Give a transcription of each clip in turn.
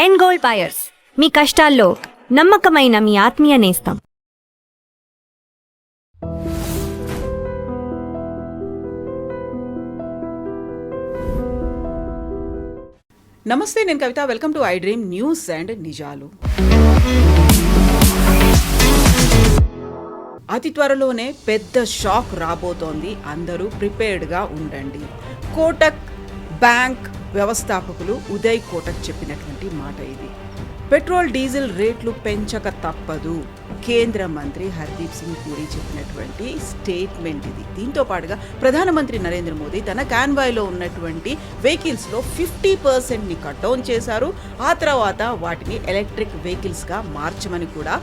End gold buyers, మీ కష్టాల్లో నమ్మకమైన మీ ఆత్మీయ నేస్తం. నమస్తే, నేను Kavitha. Welcome to iDream news and నిజాలు. అతి త్వరలోనే పెద్ద షాక్ రాబోతోంది. అందరూ ప్రిపేర్డ్గా ఉండండి. కోటక్ బ్యాంక్ వ్యవస్థాపకులు ఉదయ్ కోటక్ చెప్పినటువంటి మాట ఇది. పెట్రోల్ డీజిల్ రేట్లు పెంచక తప్పదు. కేంద్ర మంత్రి హర్దీప్ సింగ్ పూరి చెప్పినటువంటి స్టేట్మెంట్ ఇది. దీంతో పాటుగా ప్రధానమంత్రి నరేంద్ర మోదీ తన కాన్వాయ్లో ఉన్నటువంటి వెహికల్స్లో 50%ని కట్ డౌన్ చేశారు. ఆ తర్వాత వాటిని ఎలక్ట్రిక్ వెహికల్స్గా మార్చమని కూడా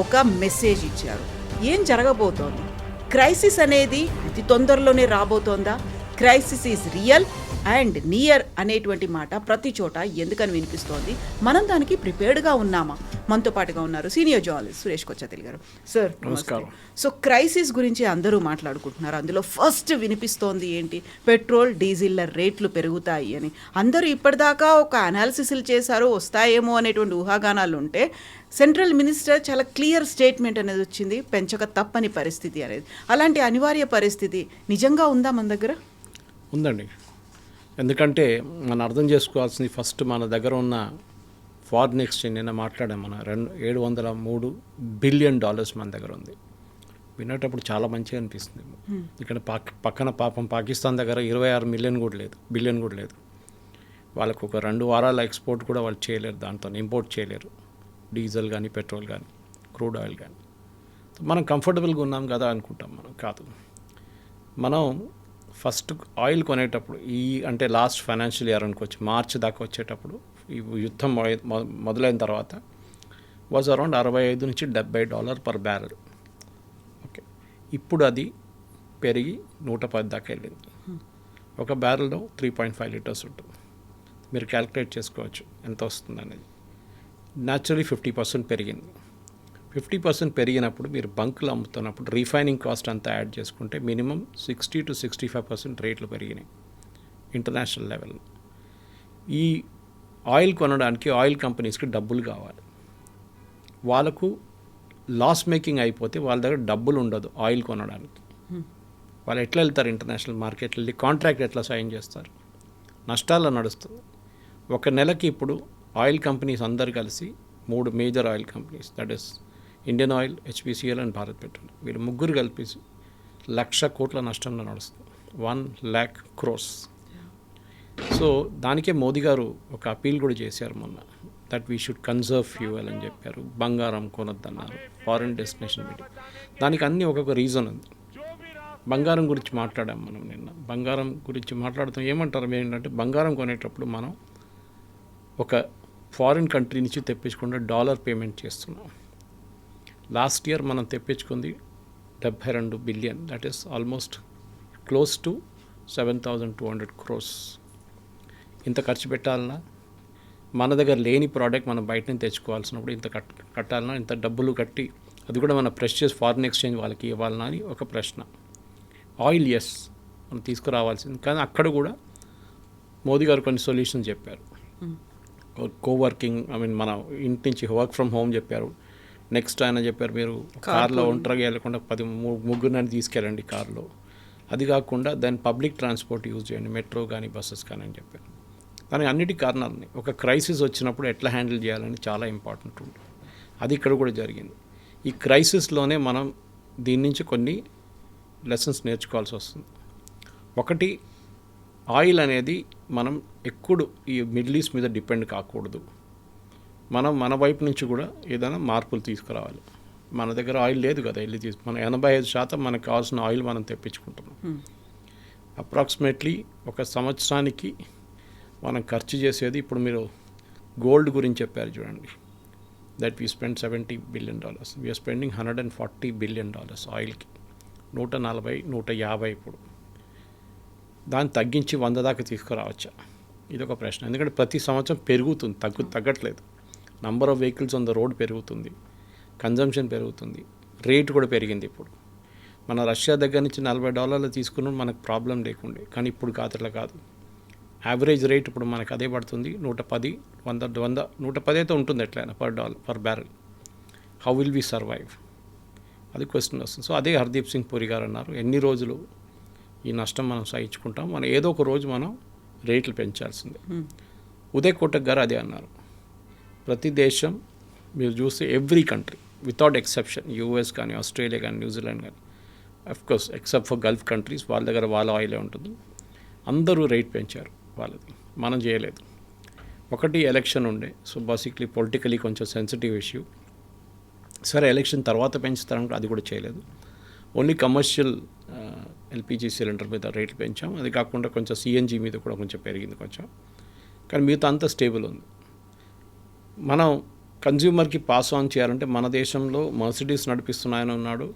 ఒక మెసేజ్ ఇచ్చారు. ఏం జరగబోతోంది? క్రైసిస్ అనేది అతి తొందరలోనే రాబోతోందా? Crisis is real and near అనేటువంటి మాట ప్రతి చోట ఎందుకని వినిపిస్తోంది? మనం దానికి ప్రిపేర్డ్గా ఉన్నామా? మనతో పాటుగా ఉన్నారు సీనియర్ జర్నలిస్ట్ సురేష్ కొచ్చతిల్ గారు. సార్ నమస్కారం. సో క్రైసిస్ గురించి అందరూ మాట్లాడుకుంటున్నారు. అందులో ఫస్ట్ వినిపిస్తోంది ఏంటి? పెట్రోల్ డీజిల్ల రేట్లు పెరుగుతాయి అని. అందరూ ఇప్పటిదాకా ఒక అనాలిసిస్లు చేశారు, వస్తాయేమో అనేటువంటి ఊహాగానాలు ఉంటే సెంట్రల్ మినిస్టర్ చాలా క్లియర్ స్టేట్మెంట్ అనేది వచ్చింది, పెంచక తప్పని పరిస్థితి అనేది. అలాంటి అనివార్య పరిస్థితి నిజంగా ఉందా మన దగ్గర? ఉందండి. ఎందుకంటే మనం అర్థం చేసుకోవాల్సింది ఫస్ట్ మన దగ్గర ఉన్న ఫారిన్ ఎక్స్చేంజ్ నిన్న మాట్లాడాం. మన $703 బిలియన్ మన దగ్గర ఉంది. వినేటప్పుడు చాలా మంచిగా అనిపిస్తుంది. ఇక్కడ పక్కన పాపం పాకిస్తాన్ దగ్గర 26 మిలియన్ కూడా లేదు, బిలియన్ కూడా లేదు. వాళ్ళకు ఒక 2 వారాల ఎక్స్పోర్ట్ కూడా వాళ్ళు చేయలేరు, దాంతో ఇంపోర్ట్ చేయలేరు. డీజిల్ కానీ పెట్రోల్ కానీ క్రూడ్ ఆయిల్ కానీ. మనం కంఫర్టబుల్గా ఉన్నాం కదా అనుకుంటాం. మనం కాదు. మనం ఫస్ట్ ఆయిల్ కొనేటప్పుడు అంటే లాస్ట్ ఫైనాన్షియల్ ఇయర్ అనుకోవచ్చు, మార్చ్ దాకా వచ్చేటప్పుడు ఈ యుద్ధం మొదలైన తర్వాత వాజ్ అరౌండ్ $65 నుంచి $70 పర్ బ్యారెల్. ఓకే, ఇప్పుడు అది పెరిగి 110 దాకా వెళ్ళింది. ఒక బ్యారెల్లో 3.5 లీటర్స్ ఉంటుంది. మీరు క్యాలిక్యులేట్ చేసుకోవచ్చు ఎంత వస్తుంది అనేది. న్యాచురలీ 50% పెరిగింది. 50% పెరిగినప్పుడు మీరు బంకులు అమ్ముతున్నప్పుడు రీఫైనింగ్ కాస్ట్ అంతా యాడ్ చేసుకుంటే మినిమం 60 to 65% రేట్లు పెరిగినాయి ఇంటర్నేషనల్ లెవెల్లో. ఈ ఆయిల్ కొనడానికి ఆయిల్ కంపెనీస్కి డబ్బులు కావాలి. వాళ్ళకు లాస్ మేకింగ్ అయిపోతే వాళ్ళ దగ్గర డబ్బులు ఉండదు ఆయిల్ కొనడానికి. వాళ్ళు ఎట్లా వెళ్తారు ఇంటర్నేషనల్ మార్కెట్ వెళ్ళి? కాంట్రాక్ట్ ఎట్లా సైన్ చేస్తారు? నష్టాల్లో నడుస్తుంది. ఒక నెలకి ఇప్పుడు ఆయిల్ కంపెనీస్ అందరు కలిసి 3 major oil companies, that is Indian oil, HPCL and Bharat petrol, వీళ్ళు ముగ్గురు కలిపేసి 1,00,000 కోట్ల నష్టంలో నడుస్తుంది. 1 lakh crores. సో దానికే మోదీ గారు ఒక అపీల్ కూడా చేశారు మొన్న, that we should conserve fuel అని చెప్పారు. బంగారం కొనొద్దన్నారు, ఫారిన్ డెస్టినేషన్ పెట్టి. దానికి అన్నీ ఒక్కొక్క రీజన్ ఉంది. బంగారం గురించి మాట్లాడాం మనం నిన్న. బంగారం గురించి మాట్లాడుతాం. ఏమంటారు ఏంటంటే, బంగారం కొనేటప్పుడు మనం ఒక ఫారిన్ కంట్రీ నుంచి తెప్పించకుండా డాలర్ పేమెంట్ చేస్తున్నాం. లాస్ట్ ఇయర్ మనం తెప్పించుకుంది 72 billion, that is almost close to 7,200 crores. ఇంత ఖర్చు పెట్టాలన్నా, మన దగ్గర లేని ప్రోడక్ట్ మనం బయట నుంచి తెచ్చుకోవాల్సినప్పుడు ఇంత కట్టాలన్నా, ఇంత డబ్బులు కట్టి అది కూడా మన ప్రెషియస్ ఫారిన్ ఎక్స్చేంజ్ వాళ్ళకి ఇవ్వాలన్నా అని ఒక ప్రశ్న. ఆయిల్ ఎస్ మనం తీసుకురావాల్సింది, కానీ అక్కడ కూడా మోదీ గారు కొన్ని సొల్యూషన్స్ చెప్పారు. కోవర్కింగ్, మన ఇంటి నుంచి వర్క్ ఫ్రమ్ హోమ్ చెప్పారు. నెక్స్ట్ ఆయన చెప్పారు, మీరు కార్లో ఒంటరిగా వెళ్ళకుండా 10 ముగ్గురిని తీసుకెళ్ళండి కార్లో. అది కాకుండా దాన్ని పబ్లిక్ ట్రాన్స్పోర్ట్ యూజ్ చేయండి, మెట్రో కానీ బస్సెస్ కానీ అని చెప్పారు. దానికి అన్నిటి కారణాలు ఉన్నాయి. ఒక క్రైసిస్ వచ్చినప్పుడు ఎట్లా హ్యాండిల్ చేయాలని చాలా ఇంపార్టెంట్ ఉంటుంది. అది ఇక్కడ కూడా జరిగింది. ఈ క్రైసిస్లోనే మనం దీని నుంచి కొన్ని లెసన్స్ నేర్చుకోవాల్సి వస్తుంది. ఒకటి, ఆయిల్ అనేది మనం ఎక్కువ ఈ మిడిల్ ఈస్ట్ మీద డిపెండ్ కాకూడదు. మనం మన వైపు నుంచి కూడా ఏదైనా మార్పులు తీసుకురావాలి. మన దగ్గర ఆయిల్ లేదు కదా, మన 85% మనకు కావాల్సిన ఆయిల్ మనం తెప్పించుకుంటున్నాం. అప్రాక్సిమేట్లీ ఒక సంవత్సరానికి మనం ఖర్చు చేసేది, ఇప్పుడు మీరు గోల్డ్ గురించి చెప్పారు చూడండి, that we spend $70 billion. We're spending $140 billion ఆయిల్కి. 140, 150 ఇప్పుడు. దాన్ని తగ్గించి 100 దాకా తీసుకురావచ్చా? ఇది ఒక ప్రశ్న. ఎందుకంటే ప్రతి సంవత్సరం పెరుగుతుంది, తగ్గట్లేదు. Number of vehicles on the road పెరుగుతుంది, కన్జంప్షన్ పెరుగుతుంది, రేటు కూడా పెరిగింది. ఇప్పుడు మన రష్యా దగ్గర నుంచి $40 తీసుకున్న మనకు ప్రాబ్లం లేకుండే, కానీ ఇప్పుడు కాదు, అట్లా కాదు. యావరేజ్ రేట్ ఇప్పుడు మనకు అదే పడుతుంది 110 110 అయితే ఉంటుంది ఎట్లయినా per barrel. How will we survive, అది క్వశ్చన్ వస్తుంది. సో అదే హర్దీప్ సింగ్ పురి గారు అన్నారు, ఎన్ని రోజులు ఈ నష్టం మనం సహించుకుంటాం, మనం ఏదో ఒక రోజు మనం రేట్లు పెంచాల్సిందే. ఉదయ్ కోటక్ గారు అదే అన్నారు, ప్రతి దేశం మీరు చూస్తే every country without exception, US కానీ ఆస్ట్రేలియా కానీ న్యూజిలాండ్ కానీ, of course except for Gulf countries వాళ్ళ దగ్గర వాళ్ళ ఆయిలే ఉంటుంది, అందరూ రేట్ పెంచారు వాళ్ళది, మనం చేయలేదు. ఒకటి ఎలక్షన్ ఉండే, సో బేసిక్లీ పొలిటికలీ కొంచెం సెన్సిటివ్ ఇష్యూ. సరే ఎలక్షన్ తర్వాత పెంచుతారంటే అది కూడా చేయలేదు. ఓన్లీ కమర్షియల్ ఎల్పిజి సిలిండర్ మీద రేట్లు పెంచాం, అది కాకుండా కొంచెం సిఎన్జి మీద కూడా కొంచెం పెరిగింది కొంచెం, కానీ మిగతా అంతా స్టేబుల్ ఉంది. మనం కన్జ్యూమర్కి పాస్ ఆన్ చేయాలంటే మన దేశంలో మర్సిడీస్ నడిపిస్తున్నాయని ఉన్నాడు,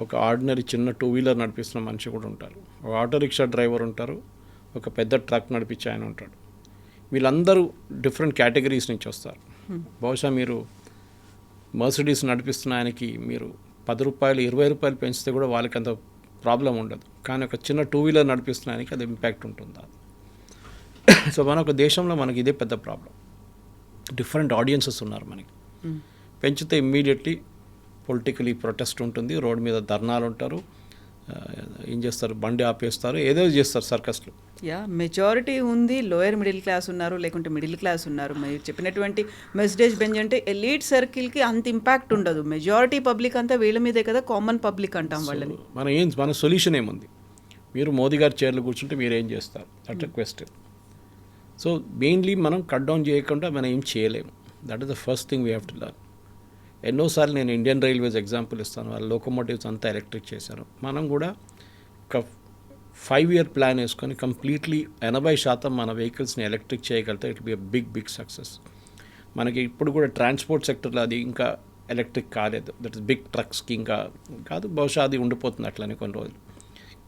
ఒక ఆర్డినరీ చిన్న 2 వీలర్ నడిపిస్తున్న మనిషి కూడా ఉంటారు, ఒక ఆటో రిక్షా డ్రైవర్ ఉంటారు, ఒక పెద్ద ట్రక్ నడిపించే ఆయన ఉంటాడు. వీళ్ళందరూ డిఫరెంట్ కేటగిరీస్ నుంచి వస్తారు. బహుశా మీరు మర్సిడీస్ నడిపిస్తున్న ఆయనకి మీరు 10 రూపాయలు 20 రూపాయలు పెంచితే కూడా వాళ్ళకి అంత ప్రాబ్లం ఉండదు, కానీ ఒక చిన్న 2 వీలర్ నడిపిస్తున్న ఆయనకి అది ఇంపాక్ట్ ఉంటుంది. సో మన ఒక దేశంలో మనకి ఇదే పెద్ద ప్రాబ్లం, డిఫరెంట్ ఆడియన్సెస్ ఉన్నారు మనకి. పెంచితే ఇమ్మీడియట్లీ పొలిటికలీ ప్రొటెస్ట్ ఉంటుంది, రోడ్డు మీద ధర్నాలు ఉంటారు, ఏం చేస్తారు, బండి ఆపేస్తారు, ఏదో చేస్తారు సర్కస్లు. మెజారిటీ ఉంది, లోయర్ మిడిల్ క్లాస్ ఉన్నారు, లేకుంటే మిడిల్ క్లాస్ ఉన్నారు. మీరు చెప్పినటువంటి మెర్సిడీస్ బెంజ్ అంటే ఎలీట్ సర్కిల్కి అంత ఇంపాక్ట్ ఉండదు, మెజారిటీ పబ్లిక్ అంతా వీళ్ళ మీదే కదా, కామన్ పబ్లిక్ అంటాం వాళ్ళని. మన సొల్యూషన్ ఏముంది, మీరు మోదీ గారి చైర్లో కూర్చుంటే మీరు ఏం చేస్తారు, that is question. So mainly మనం కట్ డౌన్ చేయకుండా మనం ఏం చేయలేము, that is the first thing we have to learn. ఎన్నోసార్లు నేను ఇండియన్ రైల్వేస్ ఎగ్జాంపుల్ ఇస్తాను, వాళ్ళ లోకోమోటివ్స్ అంతా ఎలక్ట్రిక్ చేశారు. మనం కూడా ఒక 5-year ప్లాన్ వేసుకొని కంప్లీట్లీ 80% మన వెహికల్స్ని ఎలక్ట్రిక్ చేయగలిగితే it be a big success. మనకి ఇప్పుడు కూడా ట్రాన్స్పోర్ట్ సెక్టర్లో అది ఇంకా ఎలక్ట్రిక్ కాలేదు, దట్ ఇస్ బిగ్ ట్రక్స్కి ఇంకా కాదు, బహుశా అది ఉండిపోతుంది అట్లనే కొన్ని రోజులు.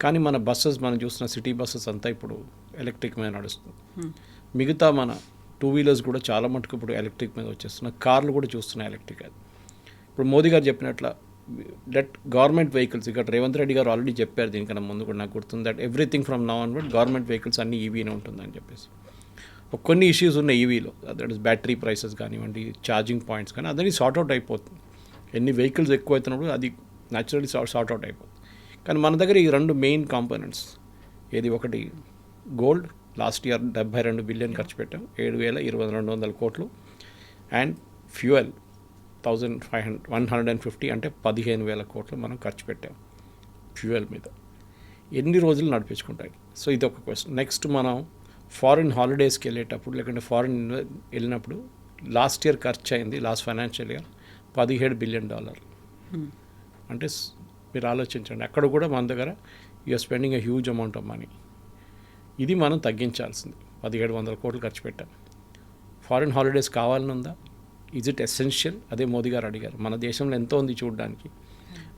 కానీ మన బస్సెస్ మనం చూసిన సిటీ బస్సెస్ అంతా ఇప్పుడు ఎలక్ట్రిక్ మీద నడుస్తుంది. మిగతా మన 2 వీలర్స్ కూడా చాలా మటుకు ఇప్పుడు ఎలక్ట్రిక్ మీద వచ్చేస్తున్నాయి, కార్లు కూడా చూస్తున్నాయి ఎలక్ట్రిక్. అది ఇప్పుడు మోదీ గారు చెప్పినట్ల లెట్ గవర్నమెంట్ వెహికల్స్, ఇక్కడ రేవంత్ రెడ్డి గారు ఆల్రెడీ చెప్పారు దీనికన్నా ముందు కూడా, నాకు గుర్తుంది, that everything from now onward government vehicles అన్నీ ఈవీనే ఉంటుందని చెప్పేసి. కొన్ని ఇష్యూస్ ఉన్నాయి ఈవీలో, దట్ ఇస్ బ్యాటరీ ప్రైసెస్ కానివ్వండి, ఛార్జింగ్ పాయింట్స్ కానీ, అదని సార్ట్అవుట్ అయిపోతుంది. ఎన్ని వెహికల్స్ ఎక్కువ అవుతున్నప్పుడు అది న్యాచురల్లీ సార్ట్అవుట్ అయిపోతుంది. కానీ మన దగ్గర ఈ 2 మెయిన్ కాంపోనెంట్స్, ఏది ఒకటి గోల్డ్, లాస్ట్ ఇయర్ 72 బిలియన్ ఖర్చు పెట్టాం, 7,200 కోట్లు, అండ్ ఫ్యూయల్ 1,150 అంటే 15,000 కోట్లు మనం ఖర్చు పెట్టాం ఫ్యూయల్ మీద. ఎన్ని రోజులు నడిపించుకుంటాయి? సో ఇది ఒక క్వశ్చన్. నెక్స్ట్ మనం ఫారిన్ హాలిడేస్కి వెళ్ళేటప్పుడు, లేకుంటే ఫారిన్ వెళ్ళినప్పుడు లాస్ట్ ఇయర్ ఖర్చు అయింది, లాస్ట్ ఫైనాన్షియల్ ఇయర్ $17 బిలియన్. అంటే మీరు ఆలోచించండి, అక్కడ కూడా మన దగ్గర you're spending a huge amount of money. ఇది మనం తగ్గించాల్సింది. 1,700 కోట్లు ఖర్చు పెట్టాం. ఫారిన్ హాలిడేస్ కావాలని ఉందా? Is it essential? అదే మోదీ గారు అడిగారు. మన దేశంలో ఎంతో ఉంది చూడడానికి,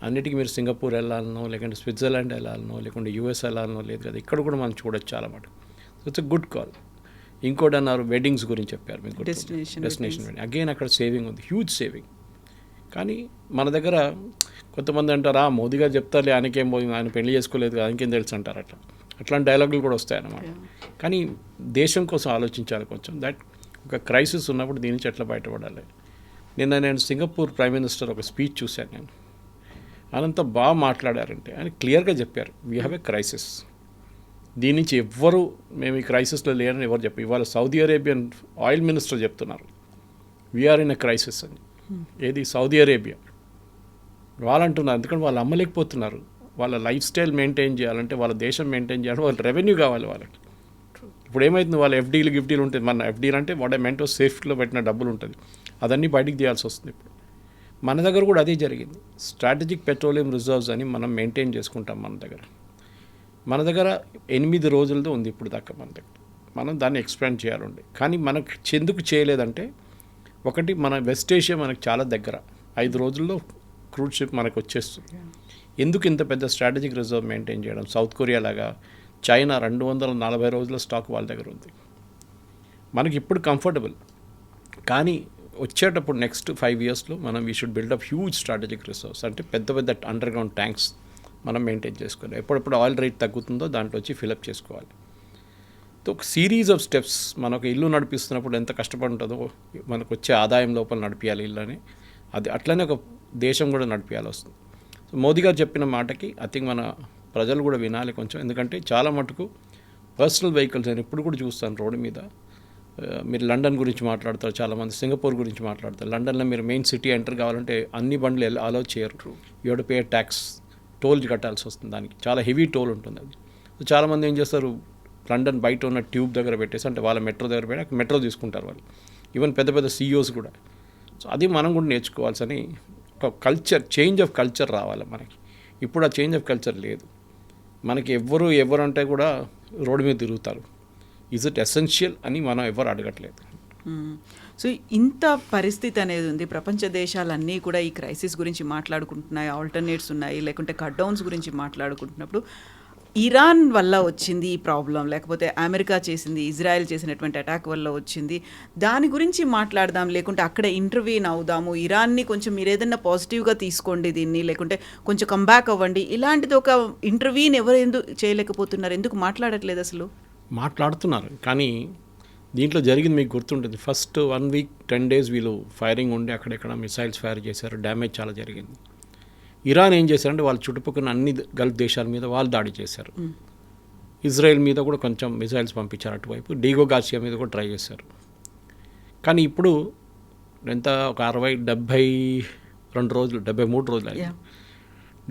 అన్నిటికీ మీరు సింగపూర్ వెళ్ళాలనో, లేకుంటే స్విట్జర్లాండ్ వెళ్ళాలనో, లేకుంటే యూఎస్ వెళ్ళాలనో లేదు కదా, ఇక్కడ కూడా మనం చూడొచ్చు చాలా మాట. So it's a good call. ఇంకోటి అన్నారు, వెడ్డింగ్స్ గురించి చెప్పారు మీకు, డెస్టినేషన్ వెడ్డింగ్. అగైన్ అక్కడ సేవింగ్ ఉంది, హ్యూజ్ సేవింగ్. కానీ మన దగ్గర కొంతమంది అంటారు, మోదీ గారు చెప్తారులే, ఆయనకేం పోయింది, ఆయన పెళ్లి చేసుకోలేదు, ఆయనకేం తెలుసు అంటారు. అట్లాంటి డైలాగులు కూడా వస్తాయన్నమాట. కానీ దేశం కోసం ఆలోచించాలి కొంచెం. దట్ ఒక క్రైసిస్ ఉన్నప్పుడు దీని నుంచి ఎట్లా బయటపడాలి. నేను సింగపూర్ ప్రైమ్ మినిస్టర్ ఒక స్పీచ్ చూశాను నేను, ఆయనంతా బాగా మాట్లాడారంటే ఆయన క్లియర్గా చెప్పారు, వీ హ్యావ్ ఎ క్రైసిస్. దీని నుంచి ఎవ్వరు మేము ఈ క్రైసిస్లో లేరని ఎవరు చెప్పారు. ఇవాళ సౌదీ అరేబియన్ ఆయిల్ మినిస్టర్ చెప్తున్నారు వీఆర్ ఇన్ ఎ క్రైసిస్ అని. ఏది సౌదీ అరేబియా వాళ్ళు అంటున్నారు, ఎందుకంటే వాళ్ళు అమ్మలేకపోతున్నారు. వాళ్ళ లైఫ్ స్టైల్ మెయింటైన్ చేయాలంటే, వాళ్ళ దేశం మెయింటైన్ చేయాలంటే వాళ్ళ రెవెన్యూ కావాలి వాళ్ళకి. ఇప్పుడు ఏమవుతుంది, వాళ్ళ గిఫ్టీలు ఉంటుంది. మన ఎఫ్డీలు అంటే వాట్ మెంటో సేఫ్టీలో పెట్టిన డబ్బులు ఉంటుంది, అదన్నీ బయటికి తీయాల్సి వస్తుంది. ఇప్పుడు మన దగ్గర కూడా అదే జరిగింది. స్ట్రాటజిక్ పెట్రోలియం రిజర్వ్స్ అని మనం మెయింటైన్ చేసుకుంటాం. మన దగ్గర 8 రోజులతో ఉంది ఇప్పుడు దాకా మన దగ్గర. మనం దాన్ని ఎక్స్పాండ్ చేయాలండి. కానీ మనకు ఎందుకు చేయలేదంటే, ఒకటి మన వెస్ట్ ఏషియా మనకు చాలా దగ్గర, 5 రోజుల్లో క్రూడ్ షిప్ మనకు వచ్చేస్తుంది. ఎందుకు ఇంత పెద్ద స్ట్రాటజిక్ రిజర్వ్ మెయింటైన్ చేయడం? సౌత్ కొరియా లాగా, చైనా 240 రోజుల స్టాక్ వాళ్ళ దగ్గర ఉంది. మనకి ఇప్పుడు కంఫర్టబుల్, కానీ వచ్చేటప్పుడు నెక్స్ట్ 5 yearsలో మనం we should build up huge strategic resource. అంటే పెద్ద అండర్ గ్రౌండ్ ట్యాంక్స్ మనం మెయింటైన్ చేసుకోవాలి. ఎప్పుడెప్పుడు ఆయిల్ రేట్ తగ్గుతుందో దాంట్లో వచ్చి ఫిలప్ చేసుకోవాలి. ఒక సిరీస్ ఆఫ్ స్టెప్స్. మనకు ఇల్లు నడిపిస్తున్నప్పుడు ఎంత కష్టపడుతుందో మనకు వచ్చే ఆదాయం లోపల నడిపించాలి ఇల్లు అని, అది అట్లనే ఒక దేశం కూడా నడిపించాలి వస్తుంది. సో మోదీ గారు చెప్పిన మాటకి ఐ థింక్ మన ప్రజలు కూడా వినాలి కొంచెం. ఎందుకంటే చాలా మటుకు పర్సనల్ వెహికల్స్ నేను ఇప్పుడు కూడా చూస్తాను రోడ్డు మీద. మీరు లండన్ గురించి మాట్లాడతారు, చాలామంది సింగపూర్ గురించి మాట్లాడతారు. లండన్లో మీరు మెయిన్ సిటీ ఎంటర్ కావాలంటే అన్ని బండ్లు అలౌ చేయరు. You to pay tax, toll కట్టాల్సి వస్తుంది, దానికి చాలా హెవీ టోల్ ఉంటుంది అది. సో చాలామంది ఏం చేస్తారు, లండన్ బయట ఉన్న ట్యూబ్ దగ్గర పెట్టేసి, అంటే వాళ్ళ మెట్రో దగ్గర పెట్టి మెట్రో తీసుకుంటారు వాళ్ళు. ఈవెన్ పెద్ద పెద్ద CEOs కూడా. సో అది మనం కూడా నేర్చుకోవాల్సిన ఒక కల్చర్, చేంజ్ ఆఫ్ కల్చర్ రావాలి మనకి. ఇప్పుడు ఆ చేంజ్ ఆఫ్ కల్చర్ లేదు మనకి. ఎవరు అంటే కూడా రోడ్డు మీద తిరుగుతారు. ఈజ్ ఇట్ ఎసెన్షియల్ అని మనం ఎవరు అడగట్లేదు. సో ఇంత పరిస్థితి అనేది ఉంది, ప్రపంచ దేశాలన్నీ కూడా ఈ క్రైసిస్ గురించి మాట్లాడుకుంటున్నాయి, ఆల్టర్నేట్స్ ఉన్నాయి, లేకుంటే కట్ డౌన్స్ గురించి మాట్లాడుకుంటున్నప్పుడు ఇరాన్ వల్ల వచ్చింది ఈ ప్రాబ్లం, లేకపోతే అమెరికా చేసింది, ఇజ్రాయెల్ చేసినటువంటి అటాక్ వల్ల వచ్చింది, దాని గురించి మాట్లాడదాం, లేకుంటే అక్కడ ఇంటర్వ్యూన్ అవుదాము, ఇరాన్ని కొంచెం మీరు ఏదైనా పాజిటివ్గా తీసుకోండి దీన్ని, లేకుంటే కొంచెం కంబ్యాక్ అవ్వండి, ఇలాంటిది ఒక ఇంటర్వ్యూని ఎవరు ఎందుకు చేయలేకపోతున్నారు, ఎందుకు మాట్లాడట్లేదు అసలు? మాట్లాడుతున్నారు కానీ దీంట్లో జరిగింది మీకు గుర్తుంటుంది. ఫస్ట్ 1 వీక్ 10 days వీళ్ళు ఫైరింగ్ ఉండి అక్కడెక్కడ మిసైల్స్ ఫైర్ చేశారు, డ్యామేజ్ చాలా జరిగింది. ఇరాన్ ఏం చేశారంటే వాళ్ళ చుట్టుపక్కల అన్ని గల్ఫ్ దేశాల మీద వాళ్ళు దాడి చేశారు. ఇజ్రాయెల్ మీద కూడా కొంచెం మిసైల్స్ పంపించారు అటువైపు, డీగో గార్సియా మీద కూడా ట్రై చేశారు. కానీ ఇప్పుడు ఎంత ఒక 72 రోజులు 73 రోజులు అయింది.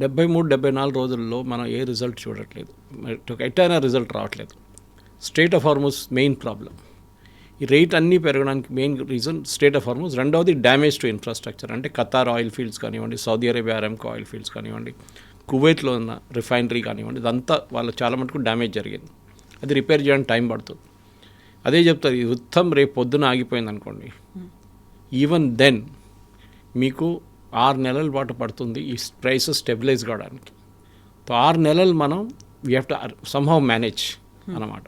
73-74 రోజుల్లో మనం ఏ రిజల్ట్ చూడట్లేదు, ఎట్టైనా రిజల్ట్ రావట్లేదు. Strait of Hormuz main problem. ఈ రేట్ అన్నీ పెరగడానికి main reason strait of Hormuz. రెండవది డ్యామేజ్ టు ఇన్ఫ్రాస్ట్రక్చర్, అంటే ఖతార్ ఆయిల్ ఫీల్డ్స్ కానివ్వండి, Saudi Arabia Aramco oil fields కానివ్వండి, కువైట్లో ఉన్న రిఫైనరీ కానివ్వండి, ఇదంతా వాళ్ళకి చాలా మటుకు డ్యామేజ్ జరిగింది. అది రిపేర్ చేయడానికి టైం పడుతుంది. అదే చెప్తారు, ఈ యుద్ధం రేపు పొద్దున ఆగిపోయింది అనుకోండి, ఈవెన్ దెన్ మీకు 6 నెలల పాటు పడుతుంది ఈ ప్రైసెస్ స్టెబిలైజ్ కావడానికి. సో 6 నెలలు మనం we have to somehow manage అన్నమాట.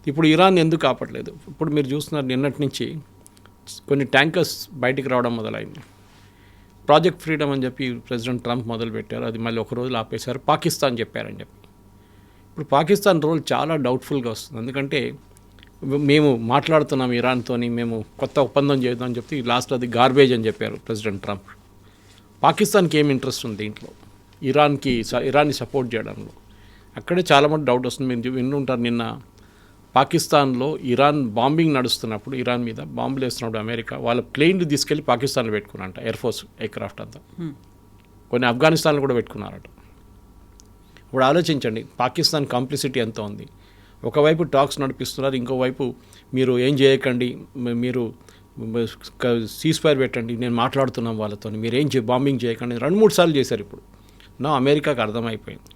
ఇప్పుడు ఇరాన్ ఎందుకు ఆపట్లేదు? ఇప్పుడు మీరు చూస్తున్నారు, నిన్నటి నుంచి కొన్ని ట్యాంకర్స్ బయటికి రావడం మొదలైంది. ప్రాజెక్ట్ ఫ్రీడమ్ అని చెప్పి ప్రెసిడెంట్ ట్రంప్ మొదలుపెట్టారు, అది మళ్ళీ ఒక రోజులు ఆపేశారు, పాకిస్తాన్ చెప్పారని చెప్పి. ఇప్పుడు పాకిస్తాన్ రోల్ చాలా డౌట్ఫుల్గా వస్తుంది. ఎందుకంటే మేము మాట్లాడుతున్నాం ఇరాన్తోని, మేము కొత్త ఒప్పందం చేద్దామని చెప్తే లాస్ట్ అది గార్బేజ్ అని చెప్పారు ప్రెసిడెంట్ ట్రంప్. పాకిస్తాన్కి ఏం ఇంట్రెస్ట్ ఉంది దీంట్లో, ఇరాన్ని సపోర్ట్ చేయడంలో? అక్కడే చాలామంది డౌట్ వస్తుంది. మీరు వింటుంటారు, నిన్న పాకిస్తాన్లో ఇరాన్ బాంబింగ్ నడుస్తున్నప్పుడు, ఇరాన్ మీద బాంబులు వేస్తున్నప్పుడు అమెరికా వాళ్ళ ప్లేన్లు తీసుకెళ్ళి పాకిస్తాన్లో పెట్టుకున్నారంట, ఎయిర్ఫోర్స్ ఎయిర్క్రాఫ్ట్ అంతా. కొన్ని ఆఫ్ఘనిస్తాన్లో కూడా పెట్టుకున్నారట. ఇప్పుడు ఆలోచించండి, పాకిస్తాన్ కాంప్లిసిటీ ఎంత ఉంది. ఒకవైపు టాక్స్ నడిపిస్తున్నారు, ఇంకోవైపు మీరు ఏం చేయకండి, మీరు సీజ్ ఫైర్ పెట్టండి, నేను మాట్లాడుతున్నాం వాళ్ళతో, మీరు ఏం బాంబింగ్ చేయకండి 2-3 సార్లు చేశారు. ఇప్పుడు నా అమెరికాకు అర్థమైపోయింది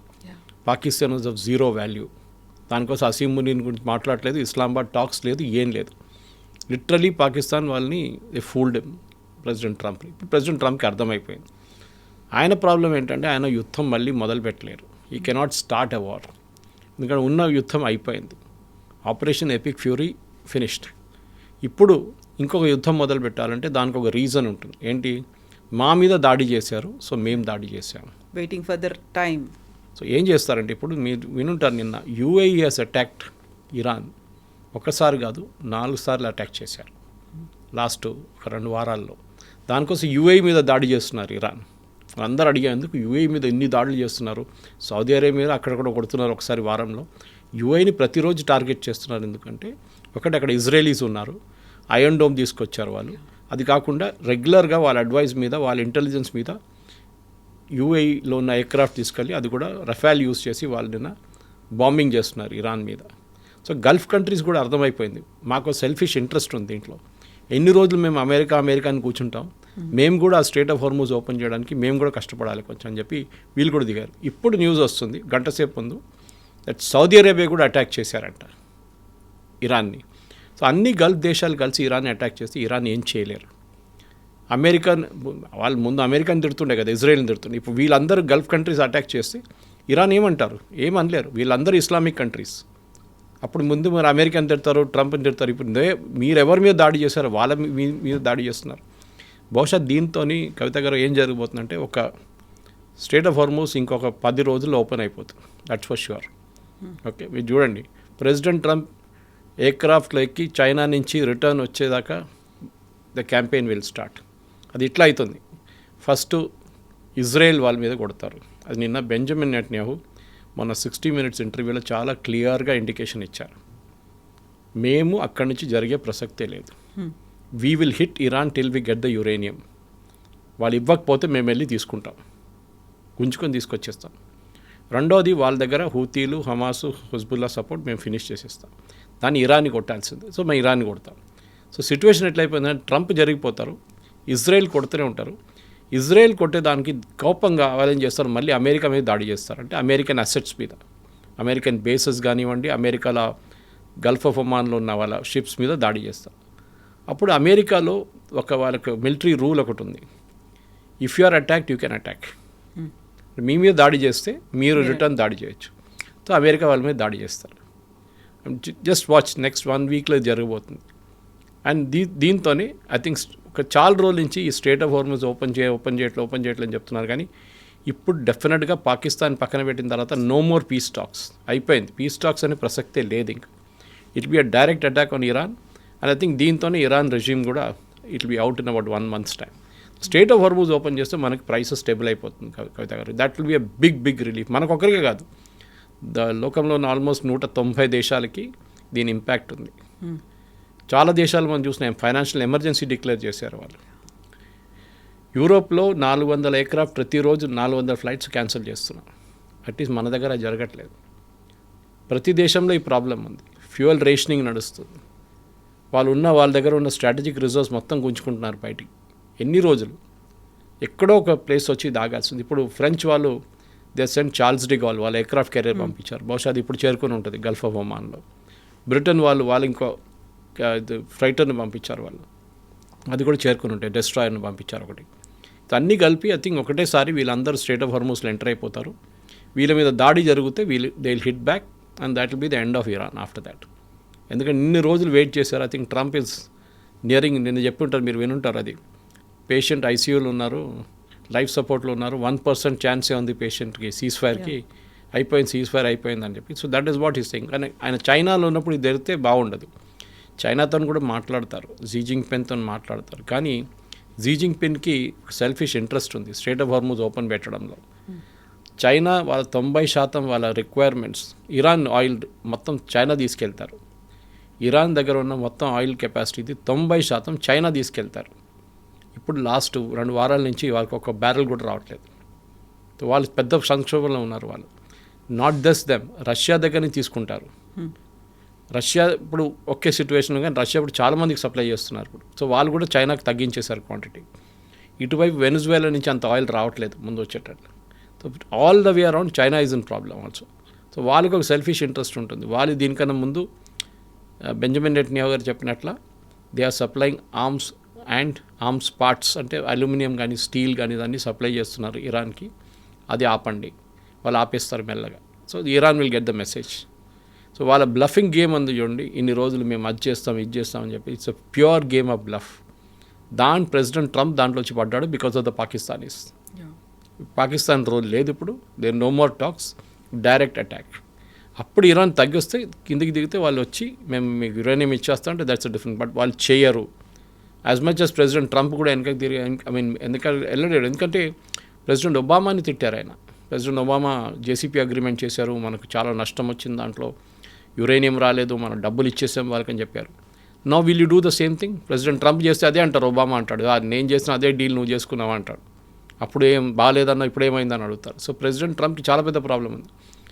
Pakistan was of zero value. దానికోసం అసీం మునీన్ గురించి మాట్లాడలేదు, ఇస్లామాబాద్ టాక్స్ లేదు, ఏం లేదు. లిటరలీ పాకిస్తాన్ వాళ్ళని ఫూల్డ్ ప్రెసిడెంట్ ట్రంప్. ఇప్పుడు ప్రెసిడెంట్ ట్రంప్కి అర్థమైపోయింది. ఆయన ప్రాబ్లం ఏంటంటే ఆయన యుద్ధం మళ్ళీ మొదలు పెట్టలేరు. ఈ కెనాట్ స్టార్ట్ ఎ వార్, ఎందుకంటే ఉన్న యుద్ధం అయిపోయింది. Operation epic fury finished. ఇప్పుడు ఇంకొక యుద్ధం మొదలు పెట్టాలంటే దానికి ఒక రీజన్ ఉంటుంది. ఏంటి? మా మీద దాడి చేశారు, సో మేము దాడి చేశాము, waiting for their time. So ఏం చేస్తారంటే, ఇప్పుడు మీరు వినుంటారు, నిన్న UAE హెస్ అటాక్డ్ ఇరాన్. ఒకసారి కాదు 4 సార్లు అటాక్ చేశారు లాస్ట్ ఒక 2 వారాల్లో. దానికోసం UAE మీద దాడి చేస్తున్నారు ఇరాన్. అందరూ అడిగేందుకు UAE మీద ఎన్ని దాడులు చేస్తున్నారు, సౌదీ అరేబియా మీద అక్కడక్కడ కొడుతున్నారు ఒకసారి వారంలో. UAEని ప్రతిరోజు టార్గెట్ చేస్తున్నారు. ఎందుకంటే ఒకటి అక్కడ ఇజ్రాయలీస్ ఉన్నారు, ఐరన్ డోమ్ తీసుకొచ్చారు వాళ్ళు. అది కాకుండా రెగ్యులర్గా వాళ్ళ అడ్వైస్ మీద, వాళ్ళ ఇంటెలిజెన్స్ మీద UAEలో ఉన్న ఎయిర్క్రాఫ్ట్ తీసుకెళ్ళి అది కూడా రఫాల్ యూస్ చేసి వాళ్ళని బాంబింగ్ చేస్తున్నారు ఇరాన్ మీద. సో గల్ఫ్ కంట్రీస్ కూడా అర్థమైపోయింది, మాకు సెల్ఫిష్ ఇంట్రెస్ట్ ఉంది దీంట్లో. ఎన్ని రోజులు మేము అమెరికాని కూర్చుంటాం, మేము కూడా ఆ స్ట్రెయిట్ ఆఫ్ హార్మూజ్ ఓపెన్ చేయడానికి మేము కూడా కష్టపడాలి కొంచెం అని చెప్పి వీళ్ళు కూడా దిగారు. ఇప్పుడు న్యూస్ వస్తుంది గంట సేపు ముందు, దట్ సౌదీ అరేబియా కూడా అటాక్ చేశారంట ఇరాన్ని. సో అన్ని గల్ఫ్ దేశాలు కలిసి ఇరాన్ని అటాక్ చేస్తే ఇరాన్ ఏం చేయలేరు. వాళ్ళు ముందు అమెరికాని తిడుతుండే కదా, ఇజ్రాయెల్ని తిడుతుండే. ఇప్పుడు వీళ్ళందరూ గల్ఫ్ కంట్రీస్ అటాక్ చేస్తే ఇరాన్ ఏమంటారు? ఏమనలేరు. వీళ్ళందరూ ఇస్లామిక్ కంట్రీస్. అప్పుడు ముందు మరి అమెరికాని తిడతారు, ట్రంప్ని తిడతారు. ఇప్పుడు మీరు ఎవరి మీద దాడి చేశారో వాళ్ళ మీద దాడి చేస్తున్నారు. బహుశా దీంతో కవిత గారు ఏం జరగబోతుందంటే, ఒక స్ట్రెయిట్ ఆఫ్ హార్మూజ్ ఇంకొక 10 రోజుల్లో ఓపెన్ అయిపోతుంది, దట్స్ ఫర్ ష్యూర్. ఓకే, మీరు చూడండి, ప్రెసిడెంట్ ట్రంప్ ఎయిర్క్రాఫ్ట్లో ఎక్కి చైనా నుంచి రిటర్న్ వచ్చేదాకా ద క్యాంపెయిన్ విల్ స్టార్ట్. అది ఇట్లా అవుతుంది. ఫస్ట్ ఇజ్రాయెల్ వాళ్ళ మీద కొడతారు. అది నిన్న బెంజమిన్ నెటన్యాహు మన 60 Minutes ఇంటర్వ్యూలో చాలా క్లియర్గా ఇండికేషన్ ఇచ్చారు. మేము అక్కడి నుంచి జరిగే ప్రసక్తే లేదు. We will hit Iran till we get the uranium. వాళ్ళు ఇవ్వకపోతే మేము వెళ్ళి తీసుకుంటాం, గుంజుకొని తీసుకొచ్చేస్తాం. రెండోది వాళ్ళ దగ్గర హూతీలు, హమాసు, హుజ్బుల్లా సపోర్ట్ మేము ఫినిష్ చేసేస్తాం. దాన్ని ఇరాన్ని కొట్టాల్సిందే. సో మేము ఇరాన్ని కొడతాం. సో సిచ్యువేషన్ ఎట్లయిపోయిందంటే ట్రంప్ జరిగిపోతారు, ఇజ్రాయెల్ కొడుతూనే ఉంటారు. ఇజ్రాయెల్ కొట్టేదానికి కోపంగా వాళ్ళేం చేస్తారు, మళ్ళీ అమెరికా మీద దాడి చేస్తారు. అంటే అమెరికన్ అసెట్స్ మీద, అమెరికన్ బేసెస్ కానివ్వండి, అమెరికాలో గల్ఫ్ ఆఫ్ ఒమాన్లో ఉన్న వాళ్ళ షిప్స్ మీద దాడి చేస్తారు. అప్పుడు అమెరికాలో వాళ్ళకి మిలిటరీ రూల్ ఒకటి ఉంది, if you are attacked you can attack. మీ మీద దాడి చేస్తే మీరు రిటర్న్ దాడి చేయొచ్చు. సో అమెరికా వాళ్ళ మీద దాడి చేస్తారు. జస్ట్ వాచ్, నెక్స్ట్ 1 weekలో జరగబోతుంది. అండ్ దీంతోనే ఐ థింక్ చాలా రోజుల నుంచి ఈ స్ట్రేట్ ఆఫ్ హార్మజ్ ఓపెన్ చేయట్లేదు అని చెప్తున్నారు. కానీ ఇప్పుడు డెఫినెట్గా పాకిస్తాన్ పక్కన పెట్టిన తర్వాత నో మోర్ పీస్ టాక్స్ అయిపోయింది. పీస్ టాక్స్ అనే ప్రసక్తే లేదు. ఇంక it be a direct attack on Iran. And I think దీంతోనే ఇరాన్ రెజ్యూమ్ కూడా it be out in about 1 month's time. Strait of Hormuz open చేస్తే మనకి ప్రైసెస్ స్టేబుల్ అయిపోతుంది కవిత గారు. That will be a big relief. మనకొకరికే కాదు, లోకంలో ఉన్న ఆల్మోస్ట్ 190 దేశాలకి దీని ఇంపాక్ట్ ఉంది. చాలా దేశాలు మనం చూసినాం ఫైనాన్షియల్ ఎమర్జెన్సీ డిక్లేర్ చేశారు వాళ్ళు. యూరోప్లో 400 ఎయిర్క్రాఫ్ట్ ప్రతిరోజు 400 ఫ్లైట్స్ క్యాన్సిల్ చేస్తున్నారు. అట్లీస్ట్ మన దగ్గర జరగట్లేదు. ప్రతి దేశంలో ఈ ప్రాబ్లం ఉంది. ఫ్యూయల్ రేషనింగ్ నడుస్తుంది. వాళ్ళ దగ్గర ఉన్న స్ట్రాటజిక్ రిజర్వ్స్ మొత్తం గుంజుకుంటున్నారు బయటికి. ఎన్ని రోజులు ఎక్కడో ఒక ప్లేస్ వచ్చి దాగాల్సింది. ఇప్పుడు ఫ్రెంచ్ వాళ్ళు they sent Charles de Gaulle వాళ్ళ ఎయిర్క్రాఫ్ట్ కెరియర్ పంపించారు. బహుశా అది ఇప్పుడు చేరుకొని ఉంటుంది గల్ఫ్ ఆఫ్ ఒమాన్లో. బ్రిటన్ వాళ్ళు ఇంకో ఫ్రైటర్ని పంపించారు వాళ్ళు, అది కూడా చేరుకొని ఉంటాయి. డెస్ట్రాయర్ని పంపించారు ఒకటి. అన్నీ కలిపి ఐ థింక్ ఒకటేసారి వీళ్ళందరూ స్ట్రేట్ ఆఫ్ హార్మజ్లో ఎంటర్ అయిపోతారు. వీళ్ళ మీద దాడి జరిగితే they will hit back and that will be the end of Iran after that. ఎందుకంటే ఇన్ని రోజులు వెయిట్ చేశారు. I think Trump is nearing, నిన్న చెప్పి ఉంటారు, మీరు వినుంటారు, అది పేషెంట్ ఐసీయూలో ఉన్నారు, లైఫ్ సపోర్ట్లో ఉన్నారు, 1% ఛాన్సే ఉంది పేషెంట్కి సీజ్ ఫైర్కి, సీజ్ ఫైర్ అయిపోయింది అని చెప్పి. So that is what is thing. కానీ ఆయన చైనాలో ఉన్నప్పుడు ఇది జరిగితే బాగుండదు. చైనాతో కూడా మాట్లాడతారు, జీ జిన్పింగ్తో మాట్లాడతారు. కానీ జీ జిన్పింగ్కి సెల్ఫిష్ ఇంట్రెస్ట్ ఉంది స్ట్రేట్ ఆఫ్ హార్మజ్ ఓపెన్ పెట్టడంలో. చైనా వాళ్ళ 90% వాళ్ళ రిక్వైర్మెంట్స్, ఇరాన్ ఆయిల్ మొత్తం చైనా తీసుకెళ్తారు. ఇరాన్ దగ్గర ఉన్న మొత్తం ఆయిల్ కెపాసిటీ 90% చైనా తీసుకెళ్తారు. ఇప్పుడు లాస్ట్ 2 వారాల నుంచి వాళ్ళకి ఒక బ్యారెల్ కూడా రావట్లేదు. వాళ్ళు పెద్ద సంక్షోభంలో ఉన్నారు. వాళ్ళు నాట్ జస్ట్ దెమ్, రష్యా దగ్గర నుంచి తీసుకుంటారు. రష్యా ఇప్పుడు ఒకే సిచ్యువేషన్, కానీ రష్యా ఇప్పుడు చాలామందికి సప్లై చేస్తున్నారు ఇప్పుడు. సో వాళ్ళు కూడా చైనాకి తగ్గించేశారు క్వాంటిటీ. ఇటువైపు వెనిజువేలా నుంచి అంత ఆయిల్ రావట్లేదు ముందు వచ్చేటట్లు. So all the way around China is in problem also. So వాళ్ళకి ఒక సెల్ఫిష్ ఇంట్రెస్ట్ ఉంటుంది. వాళ్ళు దీనికన్నా ముందు బెంజమిన్ నెటన్యాహు గారు చెప్పినట్ల they are supplying arms parts, అంటే అల్యూమినియం కానీ స్టీల్ కానీ దాన్ని సప్లై చేస్తున్నారు ఇరాన్కి. అది ఆపండి, వాళ్ళు ఆపేస్తారు మెల్లగా. So Iran will get the message. So వాళ్ళ బ్లఫింగ్ గేమ్ అందు చూడండి, ఇన్ని రోజులు మేము అది చేస్తాం ఇది చేస్తామని చెప్పి. It's a pure game of bluff. President Trump దాంట్లో వచ్చి పడ్డాడు because of the Pakistanis. Pakistan role లేదు ఇప్పుడు, there no more talks, direct attack. అప్పుడు ఇరాన్ తగ్గిస్తే కిందికి దిగితే వాళ్ళు వచ్చి మేము మీకు యురేనియం ఇచ్చేస్తాం అంటే దట్స్ అ డిఫరెంట్. బట్ వాళ్ళు చేయరు. As much as president Trump కూడా వెనకకి తిరిగి, ఎందుకంటే వెళ్ళలేడు. ఎందుకంటే ప్రెసిడెంట్ ఒబామాని తిట్టారు ఆయన. ప్రెసిడెంట్ ఒబామా జేసీపీ అగ్రిమెంట్ చేశారు, మనకు చాలా నష్టం వచ్చింది, దాంట్లో యురేనియం రాలేదు, మనం డబ్బులు ఇచ్చేసాం వాళ్ళకని చెప్పారు. Now will you do the same thing? President Trump చేస్తే అదే అంటారు, ఒబామా అంటాడు నేను చేసిన అదే డీల్ నువ్వు చేసుకున్నావా అంటాడు. అప్పుడు ఏం బాగాలేదన్నా ఇప్పుడు ఏమైందని అడుగుతారు. సో ప్రెసిడెంట్ ట్రంప్కి చాలా పెద్ద ప్రాబ్లం ఉంది.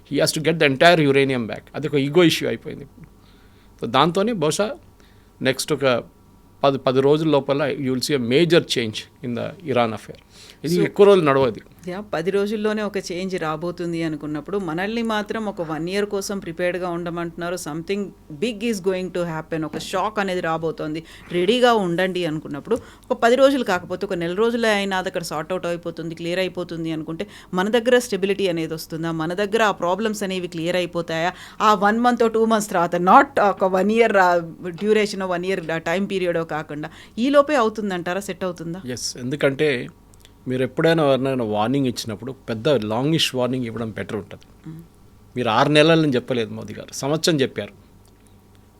He has to get the entire uranium back. అది ఒక ఈగో ఇష్యూ అయిపోయింది ఇప్పుడు. సో దాంతోనే బహుశా నెక్స్ట్ ఒక 10 రోజుల లోపల you will see a major change in the Iran affair. ఇది ఎక్కువ రోజులు నడవదు. 10 రోజుల్లోనే ఒక చేంజ్ రాబోతుంది అనుకున్నప్పుడు మనల్ని మాత్రం ఒక 1 year కోసం ప్రిపేర్డ్గా ఉండమంటున్నారు. Something big is going to happen, ఒక షాక్ అనేది రాబోతోంది, రెడీగా ఉండండి అనుకున్నప్పుడు ఒక 10 రోజులు కాకపోతే ఒక 1 రోజులే అయినా అది అక్కడ సార్ట్ అవుట్ అయిపోతుంది, క్లియర్ అయిపోతుంది అనుకుంటే మన దగ్గర స్టెబిలిటీ అనేది వస్తుందా? మన దగ్గర ఆ ప్రాబ్లమ్స్ అనేవి క్లియర్ అయిపోతాయా? ఆ 1 month or 2 months తర్వాత, నాట్ ఒక 1 year డ్యూరేషన్, 1 year టైం పీరియడో కాకుండా ఈ లోపే అవుతుందంటారా? సెట్ అవుతుందా? ఎస్, ఎందుకంటే మీరు ఎప్పుడైనా ఎవరినైనా వార్నింగ్ ఇచ్చినప్పుడు పెద్ద లాంగిష్ వార్నింగ్ ఇవ్వడం బెటర్ ఉంటుంది. మీరు 6 నెలలని చెప్పలేదు మోదీ గారు, సంవత్సరం చెప్పారు.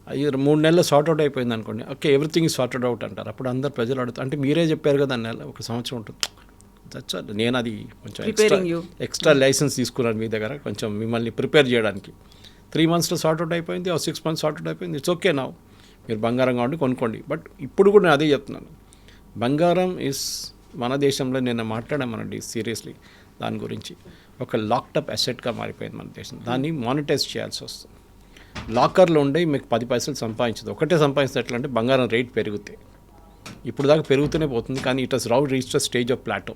అది 3 నెలలు సార్ట్అవుట్ అయిపోయింది అనుకోండి, okay everything is sorted out అంటారు. అప్పుడు అందరు ప్రజలు అడుగుతారు, అంటే మీరే చెప్పారు కదా నెల ఒక సంవత్సరం ఉంటుంది. నేను అది కొంచెం ఎక్స్ట్రా లైసెన్స్ తీసుకున్నాను మీ దగ్గర, కొంచెం మిమ్మల్ని ప్రిపేర్ చేయడానికి. 3 monthsలో సార్ట్అవుట్ అయిపోయింది, 6 months సార్ట్అవుట్ అయిపోయింది. ఇట్స్ ఓకే నా, మీరు బంగారం కావండి కొనుక్కోండి. బట్ ఇప్పుడు కూడా నేను అదే చెప్తున్నాను, బంగారం ఇస్ మన దేశంలో నేను మాట్లాడామనండి సీరియస్లీ దాని గురించి, ఒక లాక్టప్ అసెట్గా మారిపోయింది మన దేశం. దాన్ని మానిటైజ్ చేయాల్సి వస్తుంది. లాకర్లో ఉండే మీకు 10 పైసలు సంపాదించదు, ఒకటే సంపాదిస్తే ఎట్లా అంటే బంగారం రేట్ పెరుగుతాయి. ఇప్పుడు దాకా పెరుగుతూనే పోతుంది, కానీ ఇట్ హస్ రౌ reach the stage of plateau.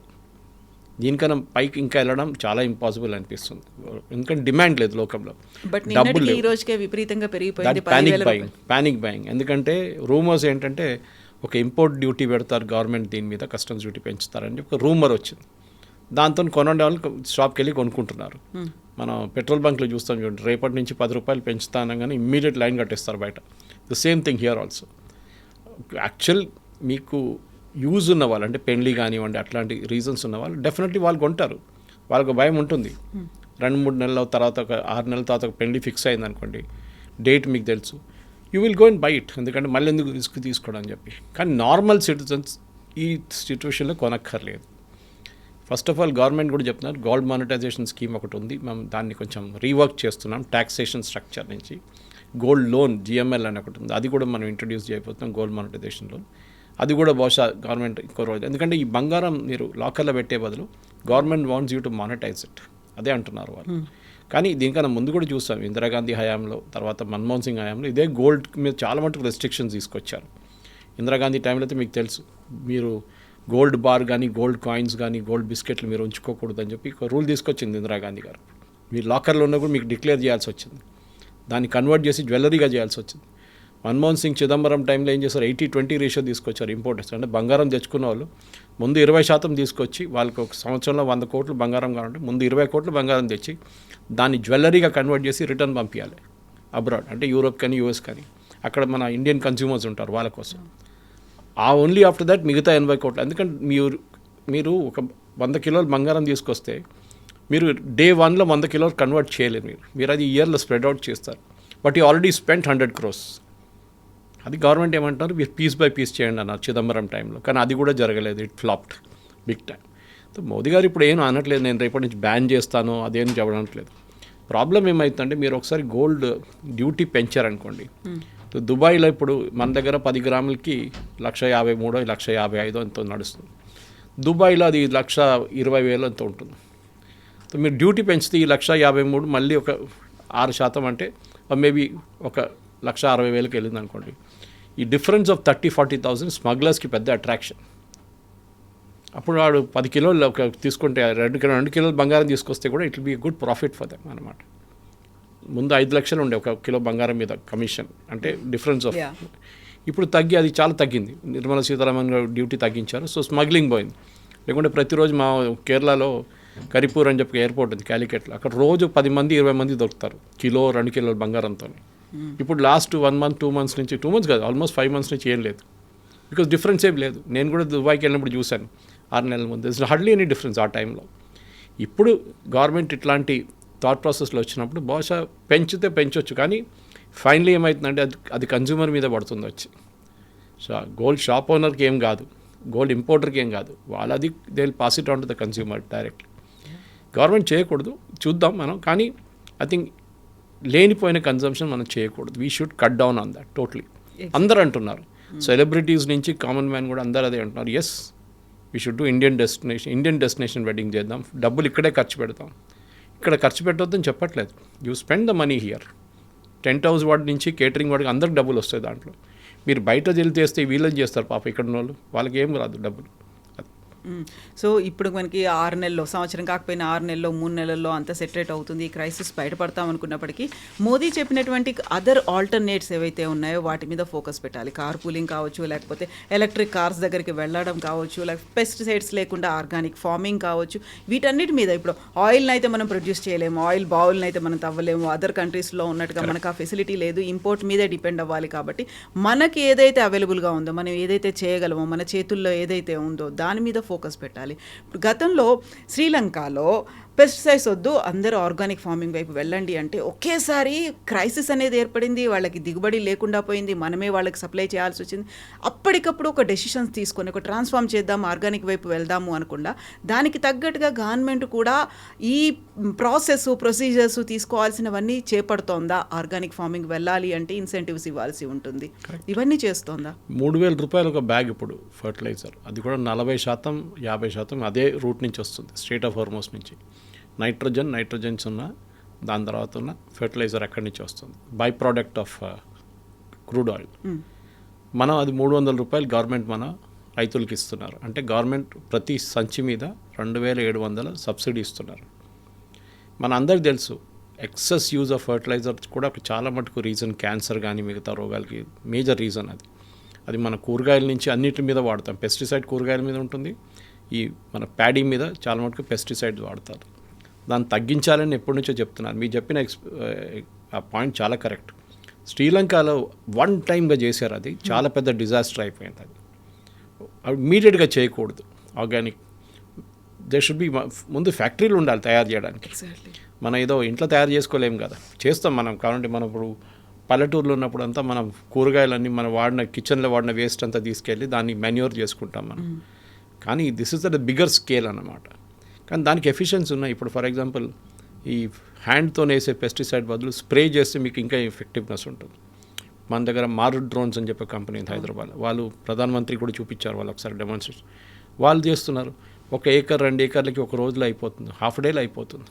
దీనికన్నా పైకి ఇంకా వెళ్ళడం చాలా ఇంపాసిబుల్ అనిపిస్తుంది, ఎందుకంటే డిమాండ్ లేదు లోకంలో, డబ్బులు ప్యానిక్ బయింగ్. ఎందుకంటే రూమర్స్ ఏంటంటే ఒక ఇంపోర్ట్ డ్యూటీ పెడతారు గవర్నమెంట్, దీని మీద కస్టమ్స్ డ్యూటీ పెంచుతారని చెప్పి ఒక రూమర్ వచ్చింది. దాంతో కొనండే వాళ్ళు షాప్కి వెళ్ళి కొనుక్కుంటున్నారు. మనం పెట్రోల్ బంక్లో చూస్తాం చూడండి, రేపటి నుంచి 10 రూపాయలు పెంచుతాను కానీ ఇమ్మీడియట్ లైన్ కట్టేస్తారు బయట. The same thing here also. Actual మీకు యూజ్ ఉన్న వాళ్ళు, అంటే పెళ్లి కానివ్వండి అట్లాంటి రీజన్స్ ఉన్న వాళ్ళు డెఫినెట్లీ వాళ్ళు కొంటారు. వాళ్ళకు భయం ఉంటుంది. 2-3 నెలల తర్వాత, ఒక 6 నెలల తర్వాత ఒక పెళ్లి ఫిక్స్ అయింది అనుకోండి, డేట్ మీకు తెలుసు, you will go and by it, ఎందుకంటే మళ్ళీ ఎందుకు రిస్క్ తీసుకోవడం అని చెప్పి. కానీ నార్మల్ సిటిజన్స్ ఈ సిచ్యువేషన్లో కొనక్కర్లేదు. ఫస్ట్ ఆఫ్ ఆల్ గవర్నమెంట్ కూడా చెప్తున్నారు, గోల్డ్ మానిటైజేషన్ స్కీమ్ ఒకటి ఉంది, మేము దాన్ని కొంచెం రీవర్క్ చేస్తున్నాం. ట్యాక్సేషన్ స్ట్రక్చర్ నుంచి గోల్డ్ లోన్ జిఎంఎల్ అని ఒకటి ఉంది, అది కూడా మనం ఇంట్రడ్యూస్ చేయబోతున్నాం, గోల్డ్ మానిటైజేషన్ లోన్. అది కూడా బహుశా గవర్నమెంట్ ఇంకో రోజు, ఎందుకంటే ఈ బంగారం మీరు లాకర్లో పెట్టే బదులు government wants you to monetise it, అదే అంటున్నారు వాళ్ళు. కానీ దీనికన్నా ముందు కూడా చూస్తాం, ఇందిరాగాంధీ హయాంలో, తర్వాత మన్మోహన్ సింగ్ హయాంలో ఇదే గోల్డ్ మీద చాలా మటుకు రెస్ట్రిక్షన్స్ తీసుకొచ్చారు. ఇందిరాగాంధీ టైంలో అయితే మీకు తెలుసు, మీరు గోల్డ్ బార్ కానీ గోల్డ్ కాయిన్స్ కానీ గోల్డ్ బిస్కెట్లు మీరు ఉంచుకోకూడదని చెప్పి ఒక రూల్ తీసుకొచ్చింది ఇందిరాగాంధీ గారు. మీరు లాకర్లో ఉన్న కూడా మీకు డిక్లేర్ చేయాల్సి వచ్చింది, దాన్ని కన్వర్ట్ చేసి జ్యువెలరీగా చేయాల్సి వచ్చింది. మన్మోహన్ సింగ్ చిదంబరం టైంలో ఏం చేశారు, 80-20 రేషియో తీసుకొచ్చారు ఇంపోర్టర్స్. అంటే బంగారం తెచ్చుకున్న వాళ్ళు ముందు 20% తీసుకొచ్చి, వాళ్ళకి ఒక సంవత్సరంలో 100 కోట్లు బంగారం కావాలంటే ముందు 20 కోట్లు బంగారం తెచ్చి దాన్ని జ్యువెలరీగా కన్వర్ట్ చేసి రిటర్న్ పంపించాలి అబ్రాడ్, అంటే యూరోప్ కానీ యూఎస్ కానీ. అక్కడ మన ఇండియన్ కన్స్యూమర్స్ ఉంటారు వాళ్ళ కోసం. ఆ ఓన్లీ ఆఫ్టర్ దట్ మిగతా 80 కోట్లు. ఎందుకంటే మీరు ఒక 100 కిలోలు బంగారం తీసుకొస్తే మీరు డే 1లో 100 కిలోలు కన్వర్ట్ చేయలేరు. మీరు అది ఇయర్లో స్ప్రెడ్ అవుట్ చేస్తారు. But you already spent 100 crores. అది గవర్నమెంట్ ఏమంటారు, మీరు పీస్ బై పీస్ చేయండి అన్నారు చిదంబరం టైంలో. కానీ అది కూడా జరగలేదు, it flopped big time. So Modi గారు ఇప్పుడు ఏం అనట్లేదు, నేను రేపటి నుంచి బ్యాన్ చేస్తాను అదేం చెప్పనట్లేదు. ప్రాబ్లం ఏమవుతుందంటే, మీరు ఒకసారి గోల్డ్ డ్యూటీ పెంచారనుకోండి, దుబాయ్లో ఇప్పుడు మన దగ్గర 10 గ్రాములకి 153,000 155,000 ఎంతో నడుస్తుంది. దుబాయ్లో అది 120,000 ఎంతో ఉంటుంది. సో మీరు డ్యూటీ పెంచితే ఈ 153,000 మళ్ళీ ఒక 6% అంటే మేబీ ఒక 160,000కి వెళ్ళింది అనుకోండి. ఈ డిఫరెన్స్ ఆఫ్ 30,000-40,000 స్మగ్లర్స్కి పెద్ద అట్రాక్షన్. అప్పుడు వాడు 10 కిలోలు ఒక తీసుకుంటే 2 కిలోలు బంగారం తీసుకొస్తే కూడా it will be good profit for them అనమాట. ముందు 5 లక్షలు ఉండే ఒక కిలో బంగారం మీద కమిషన్, అంటే డిఫరెన్స్ ఆఫ్. ఇప్పుడు తగ్గి అది చాలా తగ్గింది. నిర్మలా సీతారామన్ గారు డ్యూటీ తగ్గించారు, సో స్మగ్లింగ్ పోయింది. లేకుంటే ప్రతిరోజు మా కేరళలో కరిపూర్ అని చెప్పి ఎయిర్పోర్ట్ ఉంది క్యాలికట్లో, అక్కడ రోజు 10 మంది 20 మంది దొరుకుతారు 1-2 కిలోల బంగారంతో. ఇప్పుడు లాస్ట్ 1 month 2 months నుంచి, 2 months కాదు ఆల్మోస్ట్ 5 months నుంచి ఏం లేదు, బికాస్ డిఫరెన్స్ ఏం లేదు. నేను కూడా దుబాయ్కి వెళ్ళినప్పుడు చూశాను 6 నెలల ముందు, ఇట్స్ హార్డ్లీ ఎనీ డిఫరెన్స్ ఆ టైంలో. ఇప్పుడు గవర్నమెంట్ ఇట్లాంటి థాట్ ప్రాసెస్లో వచ్చినప్పుడు బహుశా పెంచితే పెంచవచ్చు, కానీ ఫైనలీ ఏమవుతుందంటే అది కన్జ్యూమర్ మీద పడుతుంది వచ్చి. సో గోల్డ్ షాప్ ఓనర్కి ఏం కాదు, గోల్డ్ ఇంపోర్టర్కి ఏం కాదు, వాళ్ళది they will pass it on to the consumer directly. Government చేయకూడదు, చూద్దాం మనం. కానీ ఐ థింక్ లేనిపోయిన కన్జంప్షన్ మనం చేయకూడదు. We should cut down on that totally. అందరూ అంటున్నారు, సెలబ్రిటీస్ నుంచి కామన్ మ్యాన్ కూడా అందరూ అదే అంటున్నారు, yes we should do Indian destination wedding చేద్దాం, డబ్బులు ఇక్కడే ఖర్చు పెడతాం. ఇక్కడ ఖర్చు పెట్టొద్దని చెప్పట్లేదు, you spend the money here. Tent house వాడి నుంచి కేటరింగ్ వాడికి అందరికి డబ్బులు వస్తాయి దాంట్లో. మీరు బయట వెళ్తే వీళ్ళని చేస్తారు పాప, ఇక్కడ ఉన్న వాళ్ళు వాళ్ళకి ఏం రాదు డబ్బులు. సో ఇప్పుడు మనకి 6 నెలల్లో, సంవత్సరం కాకపోయినా 6 నెలల్లో 3 నెలల్లో అంతా సెటరేట్ అవుతుంది, ఈ క్రైసిస్ బయటపడతాం అనుకున్నప్పటికీ మోదీ చెప్పినటువంటి అదర్ ఆల్టర్నేట్స్ ఏవైతే ఉన్నాయో వాటి మీద ఫోకస్ పెట్టాలి. కార్ పూలింగ్ కావచ్చు, లేకపోతే ఎలక్ట్రిక్ కార్స్ దగ్గరికి వెళ్ళడం కావచ్చు, లేకపోతే పెస్టిసైడ్స్ లేకుండా ఆర్గానిక్ ఫార్మింగ్ కావచ్చు, వీటన్నిటి మీద. ఇప్పుడు ఆయిల్ని అయితే మనం ప్రొడ్యూస్ చేయలేము, ఆయిల్ బావుల్ని అయితే మనం తవ్వలేము, అదర్ కంట్రీస్లో ఉన్నట్టుగా మనకు ఆ ఫెసిలిటీ లేదు, ఇంపోర్ట్ మీదే డిపెండ్ అవ్వాలి. కాబట్టి మనకి ఏదైతే అవైలబుల్గా ఉందో, మనం ఏదైతే చేయగలమో, మన చేతుల్లో ఏదైతే ఉందో దాని మీద ఫోకస్ పెట్టాలి. ఇప్పుడు గతంలో శ్రీలంకలో పెస్టిసైడ్స్ వద్దు, అందరూ ఆర్గానిక్ ఫార్మింగ్ వైపు వెళ్ళండి అంటే ఒకేసారి క్రైసిస్ అనేది ఏర్పడింది, వాళ్ళకి దిగుబడి లేకుండా పోయింది, మనమే వాళ్ళకి సప్లై చేయాల్సి వచ్చింది. అప్పటికప్పుడు ఒక డెసిషన్స్ తీసుకొని ఒక ట్రాన్స్ఫార్మ్ చేద్దాం, ఆర్గానిక్ వైపు వెళ్దాము అనకుండా దానికి తగ్గట్టుగా గవర్నమెంట్ కూడా ఈ ప్రొసీజర్స్ తీసుకోవాల్సినవన్నీ చేపడుతోందా? ఆర్గానిక్ ఫార్మింగ్ వెళ్ళాలి అంటే ఇన్సెంటివ్స్ ఇవ్వాల్సి ఉంటుంది, ఇవన్నీ చేస్తోందా? 3,000 రూపాయలు ఒక బ్యాగ్ ఇప్పుడు ఫర్టిలైజర్, అది కూడా 40% 50% అదే రూట్ నుంచి వస్తుంది, స్ట్రేట్ ఆఫ్ హార్మోస్ నుంచి. నైట్రోజన్స్ ఉన్న దాని తర్వాత ఉన్న ఫెర్టిలైజర్ అక్కడి నుంచి వస్తుంది, by product of crude oil. మనం అది 300 రూపాయలు గవర్నమెంట్ మన రైతులకి ఇస్తున్నారు. అంటే గవర్నమెంట్ ప్రతి సంచి మీద 2,700 సబ్సిడీ ఇస్తున్నారు. మన అందరికి తెలుసు ఎక్సెస్ యూజ్ ఆఫ్ ఫర్టిలైజర్ కూడా చాలా మటుకు రీజన్ క్యాన్సర్ కానీ మిగతా రోగాలకి మేజర్ రీజన్ అది మన కూరగాయల నుంచి అన్నిటి మీద వాడతాం. పెస్టిసైడ్ కూరగాయల మీద ఉంటుంది, ఈ మన ప్యాడీ మీద చాలా మటుకు పెస్టిసైడ్స్ వాడతారు. దాన్ని తగ్గించాలని ఎప్పటి నుంచో చెప్తున్నారు. మీరు చెప్పిన ఆ పాయింట్ చాలా కరెక్ట్. శ్రీలంకలో వన్ టైమ్గా చేశారు, అది చాలా పెద్ద డిజాస్టర్ అయిపోయింది. అది ఇమీడియట్గా చేయకూడదు. ఆర్గానిక్ దే షుడ్ బి, ముందు ఫ్యాక్టరీలు ఉండాలి తయారు చేయడానికి. మనం ఏదో ఇంట్లో తయారు చేసుకోలేము కదా, చేస్తాం మనం. కాబట్టి మనం ఇప్పుడు పల్లెటూరులో ఉన్నప్పుడు అంతా మనం కూరగాయలన్నీ మనం వాడిన కిచెన్లో వాడిన వేస్ట్ అంతా తీసుకెళ్ళి దాన్ని మెన్యూర్ చేసుకుంటాం మనం. కానీ this is the bigger scale అన్నమాట. కానీ దానికి ఎఫిషియన్సీ ఉన్నాయి. ఇప్పుడు ఫర్ ఎగ్జాంపుల్ ఈ హ్యాండ్తో వేసే పెస్టిసైడ్ బదులు స్ప్రే చేస్తే మీకు ఇంకా ఎఫెక్టివ్నెస్ ఉంటుంది. మన దగ్గర మారుడ్ డ్రోన్స్ అని చెప్పే కంపెనీ ఉంది హైదరాబాద్, వాళ్ళు ప్రధానమంత్రి కూడా చూపించారు, వాళ్ళు ఒకసారి డెమాన్స్ట్రేషన్ వాళ్ళు చేస్తున్నారు. 1 ఏకర్ 2 ఏకర్లకి ఒక రోజులో అయిపోతుంది, హాఫ్ డేలో అయిపోతుంది,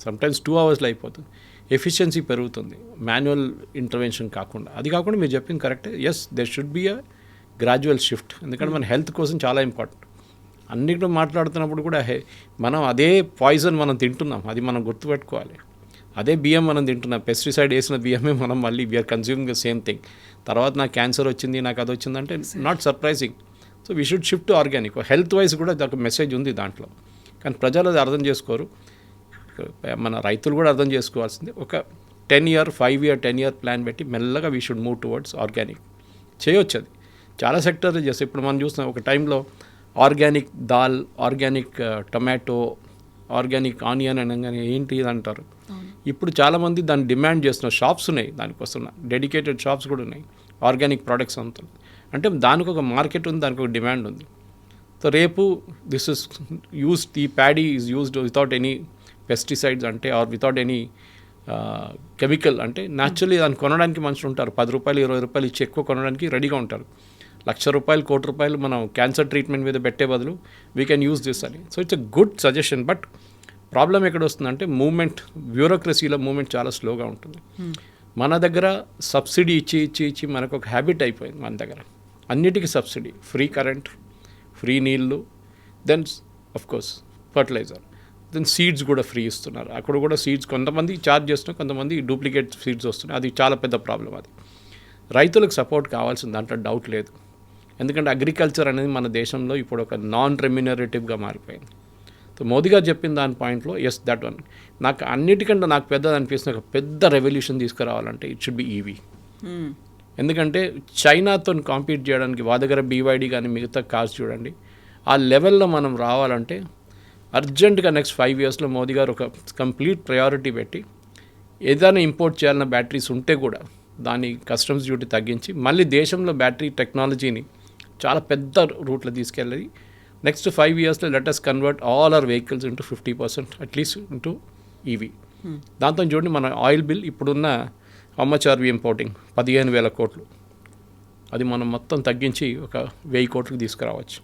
సమ్టైమ్స్ 2 అవర్స్లో అయిపోతుంది. ఎఫిషియన్సీ పెరుగుతుంది మాన్యువల్ ఇంటర్వెన్షన్ కాకుండా. అది కాకుండా మీరు చెప్పింది కరెక్టే. Yes, there should be a gradual shift, ఎందుకంటే మన హెల్త్ కోసం చాలా ఇంపార్టెంట్. అన్నిటిలో మాట్లాడుతున్నప్పుడు కూడా మనం అదే పాయిజన్ మనం తింటున్నాం, అది మనం గుర్తుపెట్టుకోవాలి. అదే బియ్యం మనం తింటున్నాం, పెస్టిసైడ్ వేసిన బియ్యమే మనం మళ్ళీ we're consuming the same thing. తర్వాత నాకు క్యాన్సర్ వచ్చింది, నాకు అది వచ్చిందంటే not surprising. So we should shift to organic. Health wise కూడా ఒక మెసేజ్ ఉంది దాంట్లో, కానీ ప్రజలు అది అర్థం చేసుకోరు. మన రైతులు కూడా అర్థం చేసుకోవాల్సింది. ఒక 5 year ప్లాన్ పెట్టి మెల్లగా we should move towards organic చేయొచ్చు. అది చాలా సెక్టర్లు చేస్తాయి. ఇప్పుడు మనం చూస్తున్నాం, ఒక టైంలో organic dal, organic tomato, organic onion అనగానే ఏంటి ఇది అంటారు. ఇప్పుడు చాలామంది దాన్ని డిమాండ్ చేస్తున్నారు. షాప్స్ ఉన్నాయి దానికోసం, డెడికేటెడ్ షాప్స్ కూడా ఉన్నాయి ఆర్గానిక్ ప్రోడక్ట్స్ అంతా. అంటే దానికి ఒక మార్కెట్ ఉంది, దానికి ఒక డిమాండ్ ఉంది. సో రేపు దిస్ ఇస్ యూస్డ్, ఈ paddy is used without any pesticides అంటే, ఆర్ వితౌట్ ఎనీ కెమికల్. అంటే న్యాచురల్లీ దాన్ని కొనడానికి మనుషులు ఉంటారు, 10 రూపాయలు 20 రూపాయలు ఇచ్చి ఎక్కువ కొనడానికి రెడీగా ఉంటారు. 1,00,000 రూపాయలు 1 కోటి రూపాయలు మనం క్యాన్సర్ ట్రీట్మెంట్ మీద పెట్టే బదులు వీ కెన్ యూజ్ దిస్ అని. So it's a good suggestion. But problem ఎక్కడ వస్తుందంటే మూమెంట్, బ్యూరోక్రసీలో మూమెంట్ చాలా స్లోగా ఉంటుంది. మన దగ్గర సబ్సిడీ ఇచ్చి మనకు ఒక హ్యాబిట్ అయిపోయింది. మన దగ్గర అన్నిటికీ సబ్సిడీ, ఫ్రీ కరెంట్, ఫ్రీ నీళ్ళు, then of course fertiliser, then seeds కూడా ఫ్రీ ఇస్తున్నారు. అక్కడ కూడా సీడ్స్ కొంతమంది ఛార్జ్ చేస్తున్నారు, కొంతమంది డూప్లికేట్ సీడ్స్ వస్తున్నాయి. అది చాలా పెద్ద ప్రాబ్లం. అది రైతులకు సపోర్ట్ కావాల్సింది, దాంట్లో డౌట్ లేదు. ఎందుకంటే అగ్రికల్చర్ అనేది మన దేశంలో ఇప్పుడు ఒక నాన్ రెమ్యునరేటివ్గా మారిపోయింది. సో మోదీ గారు చెప్పిన దాని పాయింట్లో ఎస్, దట్ వన్ నాకు అన్నిటికంటే నాకు పెద్దది అనిపిస్తుంది. ఒక పెద్ద రెవల్యూషన్ తీసుకురావాలంటే ఇట్ షుడ్ బి ఈవీ. ఎందుకంటే చైనాతో కాంపీట్ చేయడానికి మా దగ్గర BYD కానీ మిగతా కార్స్ చూడండి, ఆ లెవెల్లో మనం రావాలంటే అర్జెంటుగా నెక్స్ట్ 5 yearsలో మోదీ గారు ఒక కంప్లీట్ ప్రయారిటీ పెట్టి ఏదైనా ఇంపోర్ట్ చేయాలన్న బ్యాటరీస్ ఉంటే కూడా దాని కస్టమ్స్ డ్యూటీ తగ్గించి మళ్ళీ దేశంలో బ్యాటరీ టెక్నాలజీని చాలా పెద్ద రూట్లో తీసుకెళ్ళి నెక్స్ట్ 5 yearsలో let us convert all our vehicles into 50% at least into EV. దాంతో చూడండి మన ఆయిల్ బిల్ ఇప్పుడున్న how much are we importing 15,000 కోట్లు, అది మనం మొత్తం తగ్గించి ఒక 1,000 కోట్లకు తీసుకురావచ్చు.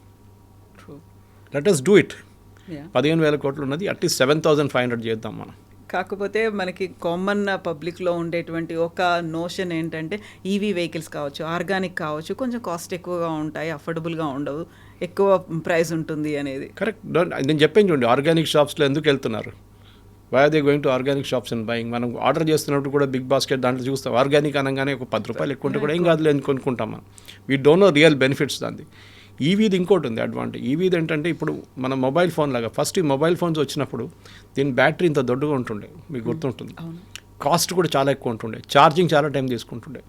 Let us do it. 15,000 కోట్లు ఉన్నది అట్లీస్ట్ 7,500 చేద్దాం మనం. కాకపోతే మనకి కామన్ పబ్లిక్లో ఉండేటువంటి ఒక నోషన్ ఏంటంటే ఈవీ వెహికల్స్ కావచ్చు, ఆర్గానిక్ కావచ్చు, కొంచెం కాస్ట్ ఎక్కువగా ఉంటాయి, అఫోర్డబుల్గా ఉండవు, ఎక్కువ ప్రైస్ ఉంటుంది అనేది. కరెక్ట్. నేను చెప్పాను చూడండి, ఆర్గానిక్ షాప్స్లో ఎందుకు వెళ్తున్నారు, why are they going to organic shops and buying. మనం ఆర్డర్ చేస్తున్నప్పుడు కూడా బిగ్ బాస్కెట్ దాంట్లో చూస్తాం ఆర్గానిక్ అనగానే ఒక 10 రూపాయలు ఎక్కువ ఉంటే కూడా ఏం కాదులే అని కొనుక్కుంటాం మనం. We don't know real benefits దాన్ని. ఈవీది ఇంకోటి ఉంది అడ్వాంటేజ్. ఈవీది ఏంటంటే ఇప్పుడు మన మొబైల్ ఫోన్ లాగా ఫస్ట్ ఈ మొబైల్ ఫోన్స్ వచ్చినప్పుడు దీని బ్యాటరీ ఇంత దొడ్డుగా ఉంటుండే, మీకు గుర్తుంటుంది. కాస్ట్ కూడా చాలా ఎక్కువ ఉంటుండే, ఛార్జింగ్ చాలా టైం తీసుకుంటుండే.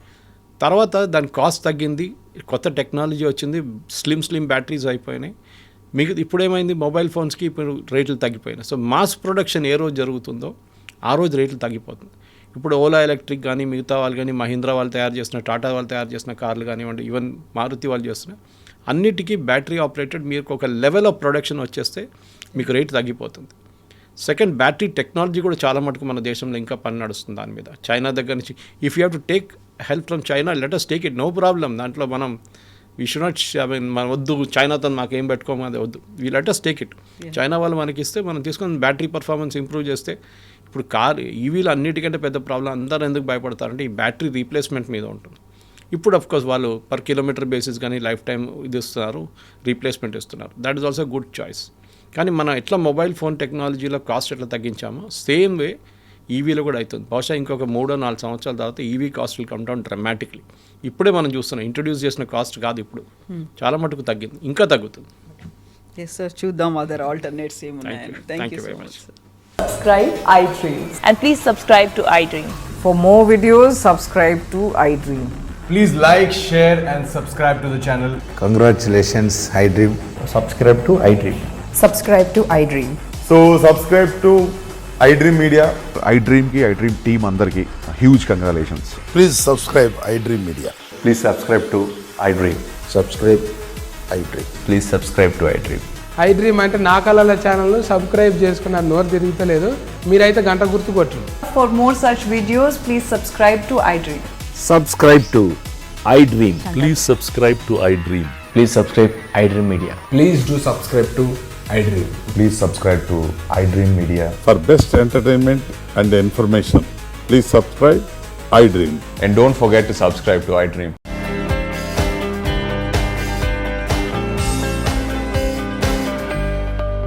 తర్వాత దాని కాస్ట్ తగ్గింది, కొత్త టెక్నాలజీ వచ్చింది, స్లిమ్ బ్యాటరీస్ అయిపోయినాయి. మీకు ఇప్పుడు ఏమైంది, మొబైల్ ఫోన్స్కి ఇప్పుడు రేట్లు తగ్గిపోయినాయి. సో మాస్ ప్రొడక్షన్ ఏ రోజు జరుగుతుందో ఆ రోజు రేట్లు తగ్గిపోతుంది. ఇప్పుడు ఓలా ఎలక్ట్రిక్ కానీ మిగతా వాళ్ళు కానీ మహీంద్రా వాళ్ళు తయారు చేసిన, టాటా వాళ్ళు తయారు చేసిన కార్లు కానివ్వండి, ఈవెన్ మారుతి వాళ్ళు చేస్తున్న అన్నిటికీ బ్యాటరీ ఆపరేటెడ్. మీకు ఒక లెవెల్ ఆఫ్ ప్రొడక్షన్ వచ్చేస్తే మీకు రేట్ తగ్గిపోతుంది. సెకండ్, బ్యాటరీ టెక్నాలజీ కూడా చాలా మటుకు మన దేశంలో ఇంకా పని నడుస్తుంది దాని మీద. చైనా దగ్గర నుంచి if you have to take help from China, let us take it, no problem. దాంట్లో మనం వీ షుడ్ నాట్, మనం వద్దు చైనాతో మాకేం పెట్టుకోము, అది వద్దు, we let us take it. China వాళ్ళు మనకి ఇస్తే మనం తీసుకొని బ్యాటరీ పర్ఫార్మెన్స్ ఇంప్రూవ్ చేస్తే, ఇప్పుడు ఈవీలు అన్నిటికంటే పెద్ద ప్రాబ్లం అందరూ ఎందుకు భయపడతారంటే ఈ బ్యాటరీ రీప్లేస్మెంట్ మీద ఉంటుంది. ఇప్పుడు అఫ్కోర్స్ వాళ్ళు పర్ కిలోమీటర్ బేసిస్ కానీ లైఫ్ టైం ఇది ఇస్తున్నారు, రీప్లేస్మెంట్ ఇస్తున్నారు. That is also good choice. కానీ మనం ఎట్లా మొబైల్ ఫోన్ టెక్నాలజీలో కాస్ట్ ఎట్లా తగ్గించామో సేమ్ వే ఈవీలో కూడా అవుతుంది. బహుశా ఇంకొక 3-4 సంవత్సరాల తర్వాత EV cost will come down డ్రమాటిక్లీ. ఇప్పుడే మనం చూస్తున్నాం, ఇంట్రొడ్యూస్ చేసిన కాస్ట్ కాదు, ఇప్పుడు చాలా మటుకు తగ్గింది, ఇంకా తగ్గుతుంది. ఎస్ సార్, చూద్దాం అదర్ ఆల్టర్నేట్స్ ఏమున్నాయని. Thank you very so much. Much. Subscribe iDream. And please subscribe to iDream. For more videos, subscribe to iDream. Please like, share and subscribe to the channel. Congratulations, iDream. Subscribe to iDream. Subscribe to iDream. So subscribe to iDream Media. iDream ki iDream team andarki huge congratulations. Please subscribe iDream Media. Please subscribe to iDream. Subscribe iDream. Please subscribe to iDream. iDream అంటే నా కళల ఛానల్ను subscribe చేసుకున్న నోరు తిరుగుతలేదు, మీరైతే గంట గుర్తు కొట్టండి. For more such videos, please subscribe to iDream. Subscribe to iDream. Please subscribe to iDream. Please subscribe iDream Media. Please do subscribe to iDream. Please subscribe to iDream Media. For best entertainment and information, please subscribe iDream. And don't forget to subscribe to iDream.